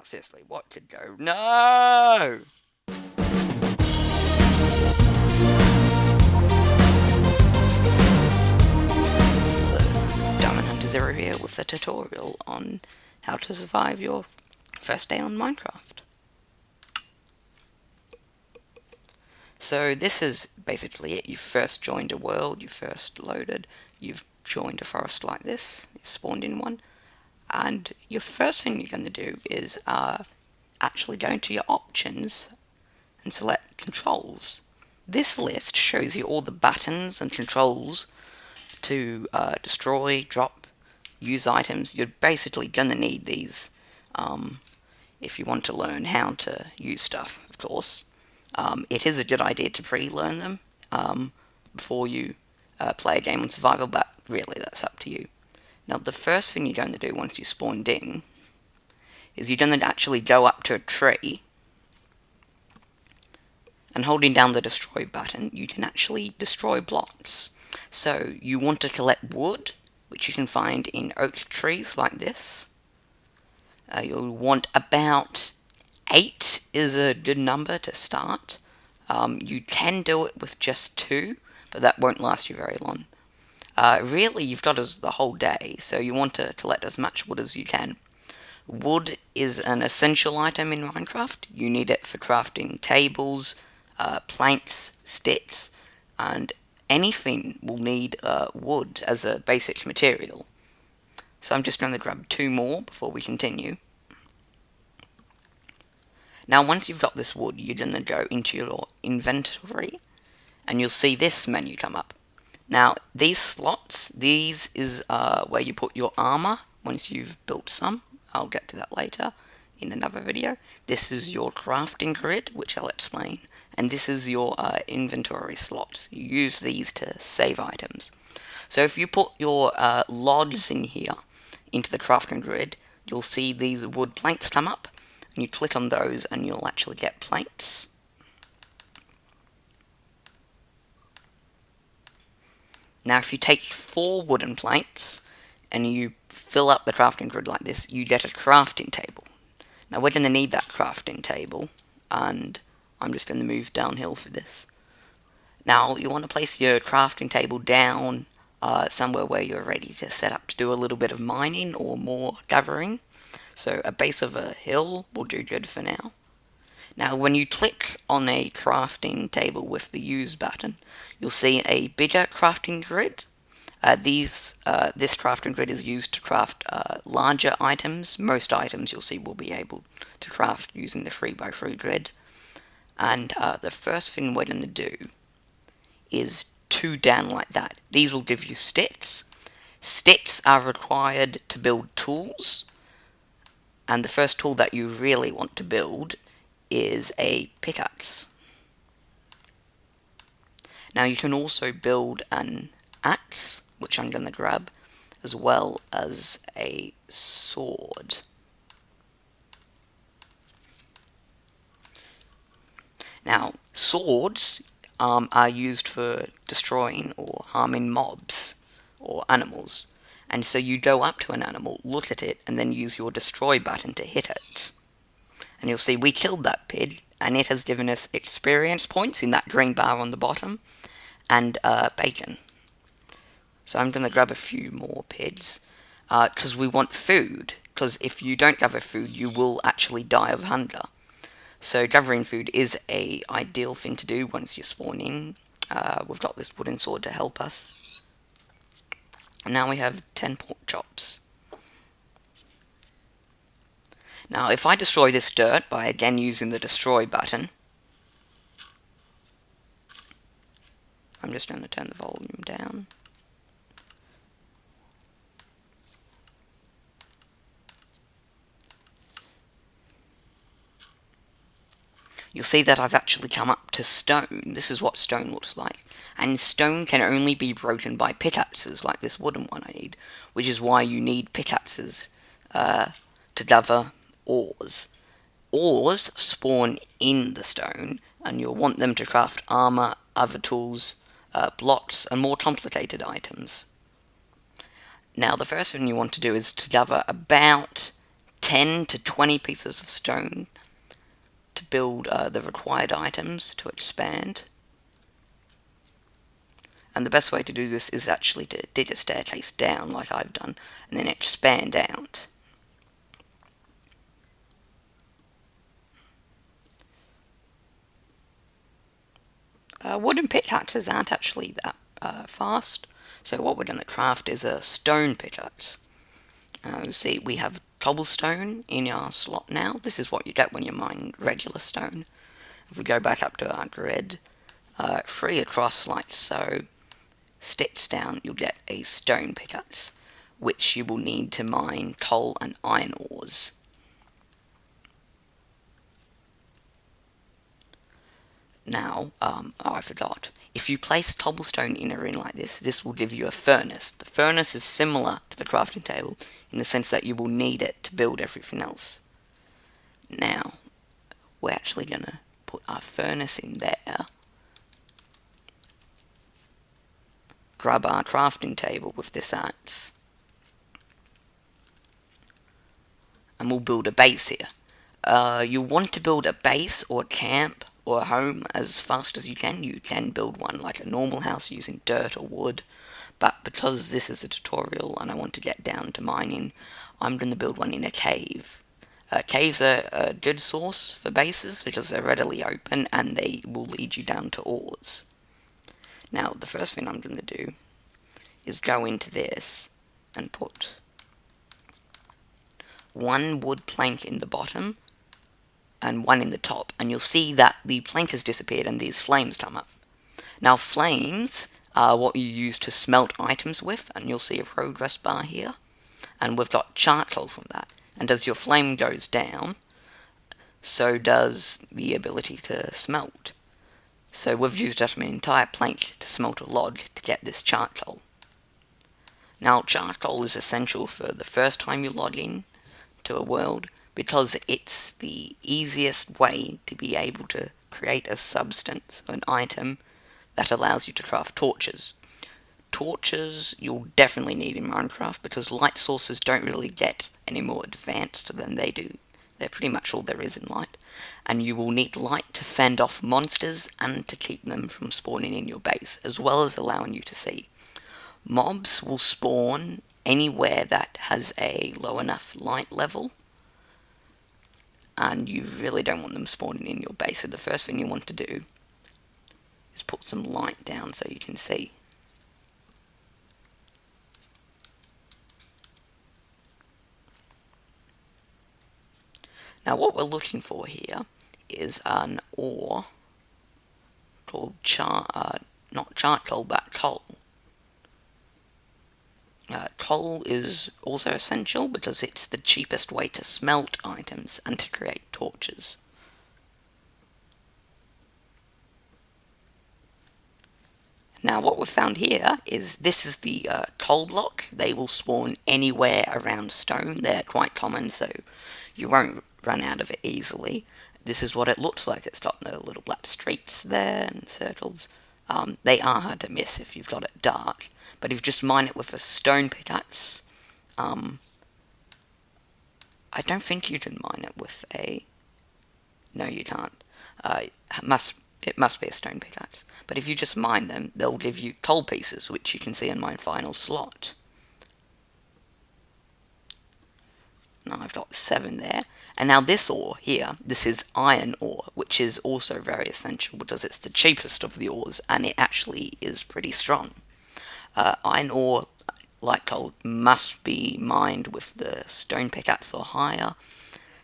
seriously, what to do? No! Diamond Hunter Zero here with a tutorial on how to survive your first day on Minecraft. So this is basically it. You've first joined a world, you first loaded, you've joined a forest like this, you've spawned in one, and your first thing you're going to do is actually go into your options and select controls. This list shows you all the buttons and controls to destroy, drop, use items. You're basically going to need these if you want to learn how to use stuff, of course. It is a good idea to pre-learn them before you play a game on survival, but really that's up to you. Now the first thing you're going to do once you spawned in is you're going to actually go up to a tree, and holding down the destroy button you can actually destroy blocks. So you want to collect wood, which you can find in oak trees like this. You'll want about 8 is a good number to start. You can do it with just 2, but that won't last you very long. Really, you've got the whole day, so you want to collect as much wood as you can. Wood is an essential item in Minecraft. You need it for crafting tables, planks, sticks, and anything will need wood as a basic material. So I'm just going to grab 2 more before we continue. Now once you've got this wood, you're going to go into your inventory and you'll see this menu come up. Now these slots, these is where you put your armor once you've built some. I'll get to that later in another video. This is your crafting grid, which I'll explain, and this is your inventory slots. You use these to save items. So if you put your logs in here into the crafting grid, you'll see these wood planks come up, and you click on those and you'll actually get planks. Now if you take 4 wooden planks and you fill up the crafting grid like this, you get a crafting table. Now we're going to need that crafting table, and I'm just going to move downhill for this. Now you want to place your crafting table down somewhere where you're ready to set up to do a little bit of mining or more gathering. So a base of a hill will do good for now. Now when you click on a crafting table with the use button, you'll see a bigger crafting grid. This crafting grid is used to craft larger items. Most items you'll see will be able to craft using the 3x3 grid. And the first thing we're going to do is 2 down like that. These will give you sticks. Sticks are required to build tools. And the first tool that you really want to build is a pickaxe. Now you can also build an axe, which I'm going to grab, as well as a sword. Now, swords are used for destroying or harming mobs or animals. And so you go up to an animal, look at it, and then use your destroy button to hit it. And you'll see we killed that pig, and it has given us experience points in that green bar on the bottom, and bacon. So I'm going to grab a few more pigs, because we want food, because if you don't gather food, you will actually die of hunger. So gathering food is a ideal thing to do once you spawn in. We've got this wooden sword to help us. And now we have 10 pork chops. Now if I destroy this dirt by again using the destroy button, I'm just going to turn the volume down. You'll see that I've actually come up to stone. This is what stone looks like. And stone can only be broken by pickaxes, like this wooden one I need, which is why you need pickaxes to gather ores. Ores spawn in the stone, and you'll want them to craft armor, other tools, blocks, and more complicated items. Now the first thing you want to do is to gather about 10 to 20 pieces of stone to build the required items to expand. And the best way to do this is actually to dig a staircase down like I've done, and then expand out. Wooden pickaxes aren't actually that fast, so what we're going to craft is a stone pickaxe. You see, we have cobblestone in our slot now. This is what you get when you mine regular stone. If we go back up to our grid, 3 across like so, steps down, you'll get a stone pickaxe, which you will need to mine coal and iron ores. Now, I forgot. If you place cobblestone in a ring like this will give you a furnace. The furnace is similar to the crafting table in the sense that you will need it to build everything else. Now, we're actually going to put our furnace in there. Grab our crafting table with this axe. And we'll build a base here. You want to build a base or a camp or a home as fast as you can. You can build one like a normal house using dirt or wood, but because this is a tutorial and I want to get down to mining, I'm going to build one in a cave. Caves are a good source for bases because they're readily open and they will lead you down to ores. Now, the first thing I'm going to do is go into this and put 1 wood plank in the bottom and 1 in the top, and you'll see that the plank has disappeared and these flames come up. Now, flames are what you use to smelt items with, and you'll see a progress bar here, and we've got charcoal from that. And as your flame goes down, so does the ability to smelt. So we've used up an entire plank to smelt a log to get this charcoal. Now, charcoal is essential for the first time you log in to a world, because it's the easiest way to be able to create a substance, an item, that allows you to craft torches. Torches you'll definitely need in Minecraft, because light sources don't really get any more advanced than they do. They're pretty much all there is in light. And you will need light to fend off monsters and to keep them from spawning in your base, as well as allowing you to see. Mobs will spawn anywhere that has a low enough light level, and you really don't want them spawning in your base. So the first thing you want to do is put some light down so you can see. Now, what we're looking for here is an ore called not charcoal, but coal. Coal is also essential because it's the cheapest way to smelt items and to create torches. Now, what we've found here is this is the coal block. They will spawn anywhere around stone. They're quite common, so you won't run out of it easily. This is what it looks like. It's got the little black streaks there and circles. They are hard to miss if you've got it dark, but if you just mine it with a stone pickaxe, I don't think you can mine it with a... No, you can't. It must be a stone pickaxe. But if you just mine them, they'll give you coal pieces, which you can see in my final slot. Now I've got 7 there. And now this ore here, this is iron ore, which is also very essential because it's the cheapest of the ores and it actually is pretty strong. Iron ore, like coal, must be mined with the stone pickaxe or higher,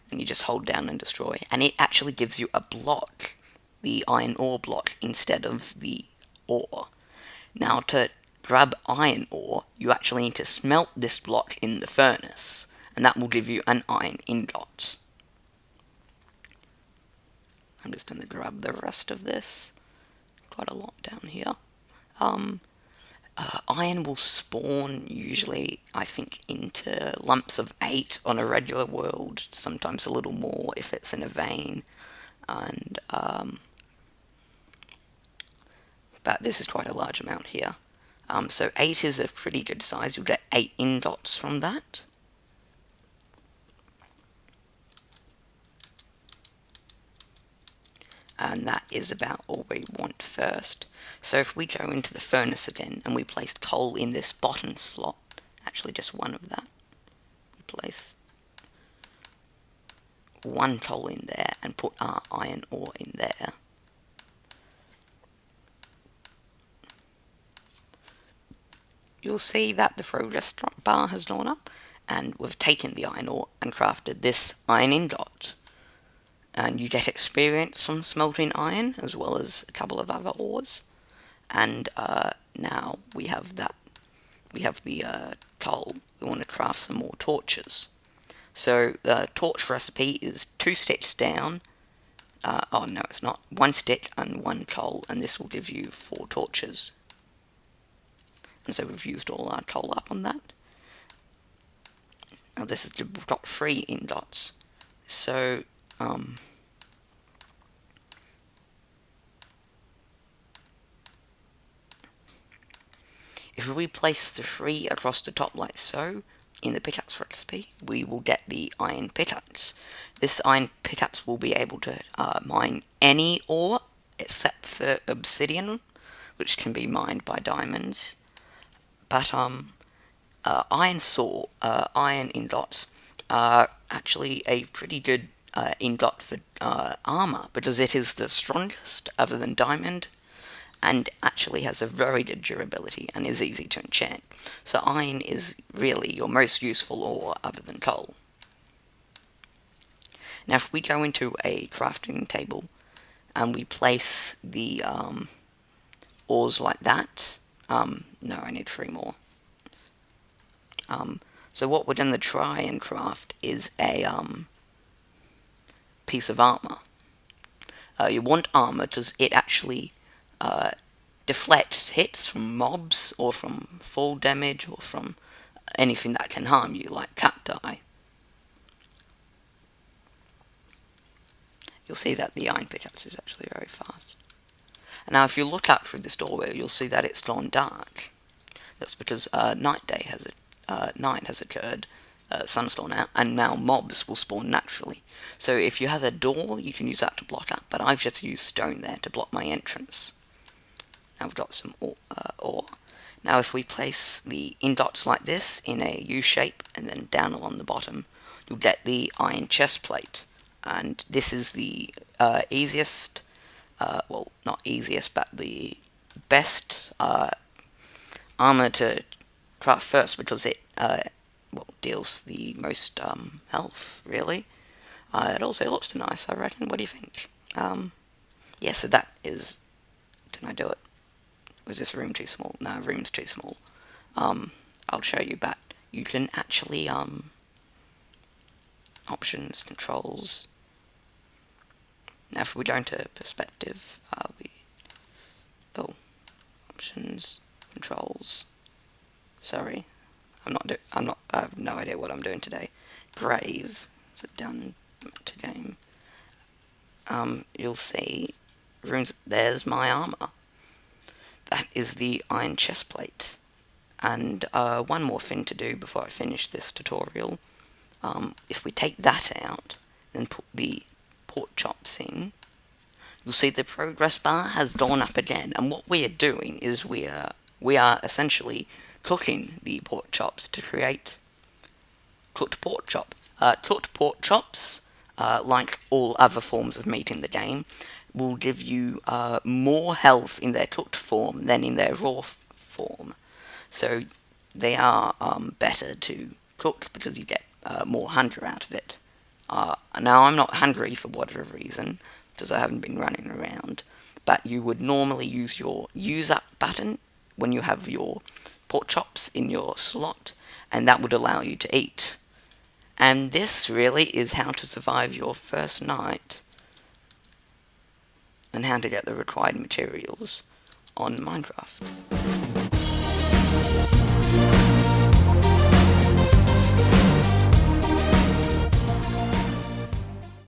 and you just hold down and destroy. And it actually gives you a block, the iron ore block, instead of the ore. Now to grab iron ore, you actually need to smelt this block in the furnace, and that will give you an iron ingot. I'm just going to grab the rest of this. Quite a lot down here. Iron will spawn usually, I think, into lumps of 8 on a regular world, sometimes a little more if it's in a vein, and but this is quite a large amount here. So 8 is a pretty good size. You'll get 8 ingots from that. and that is about all we want first. So if we go into the furnace again and we place coal in this bottom slot, actually just one of that, we place one coal in there and put our iron ore in there. You'll see that the progress bar has gone up, and we've taken the iron ore and crafted this iron ingot. And you get experience from smelting iron, as well as a couple of other ores. And now we have that. We have the coal. We want to craft some more torches. So the torch recipe is 2 sticks down. Oh no, it's not. 1 stick and 1 coal, and this will give you 4 torches. And so we've used all our coal up on that. Now this is, we've got 3 ingots. So if we place the 3 across the top like so, in the pickaxe recipe, we will get the iron pickaxe. This iron pickaxe will be able to mine any ore except for obsidian, which can be mined by diamonds. But iron ingots are actually a pretty good ingot for armor, because it is the strongest other than diamond, and actually has a very good durability and is easy to enchant. So iron is really your most useful ore other than coal. Now if we go into a crafting table and we place the ores like that, no, I need 3 more. So what we're going to try and craft is a piece of armor. You want armor because it actually deflects hits from mobs, or from fall damage, or from anything that can harm you, like cacti. You'll see that the iron pickaxe is actually very fast. And now if you look up through this doorway, you'll see that it's gone dark. That's because night has occurred, sun's gone out, and now mobs will spawn naturally. So if you have a door, you can use that to block up, but I've just used stone there to block my entrance. Now we've got some ore. Now if we place the ingots like this in a U shape and then down along the bottom, you'll get the iron chest plate. And this is the easiest, well, not easiest, but the best armor to craft first, because it deals the most health, really. It also looks nice, I reckon. What do you think? Yeah, so that is... Can I do it? Was this room too small? No, room's too small. I'll show you, but you can actually, options, controls. Now if we go into perspective, options, controls. Sorry, I have no idea what I'm doing today. Grave, is it done to game? You'll see rooms, there's my armor. That is the iron chest plate. And one more thing to do before I finish this tutorial. If we take that out and put the pork chops in, you'll see the progress bar has gone up again. And what we are doing is we are essentially cooking the pork chops to create cooked pork chop. Cooked pork chops, like all other forms of meat in the game, will give you more health in their cooked form than in their raw form. So they are better to cook because you get more hunger out of it. Now I'm not hungry for whatever reason, because I haven't been running around, but you would normally use your use up button when you have your pork chops in your slot, and that would allow you to eat. And this really is how to survive your first night and how to get the required materials on Minecraft.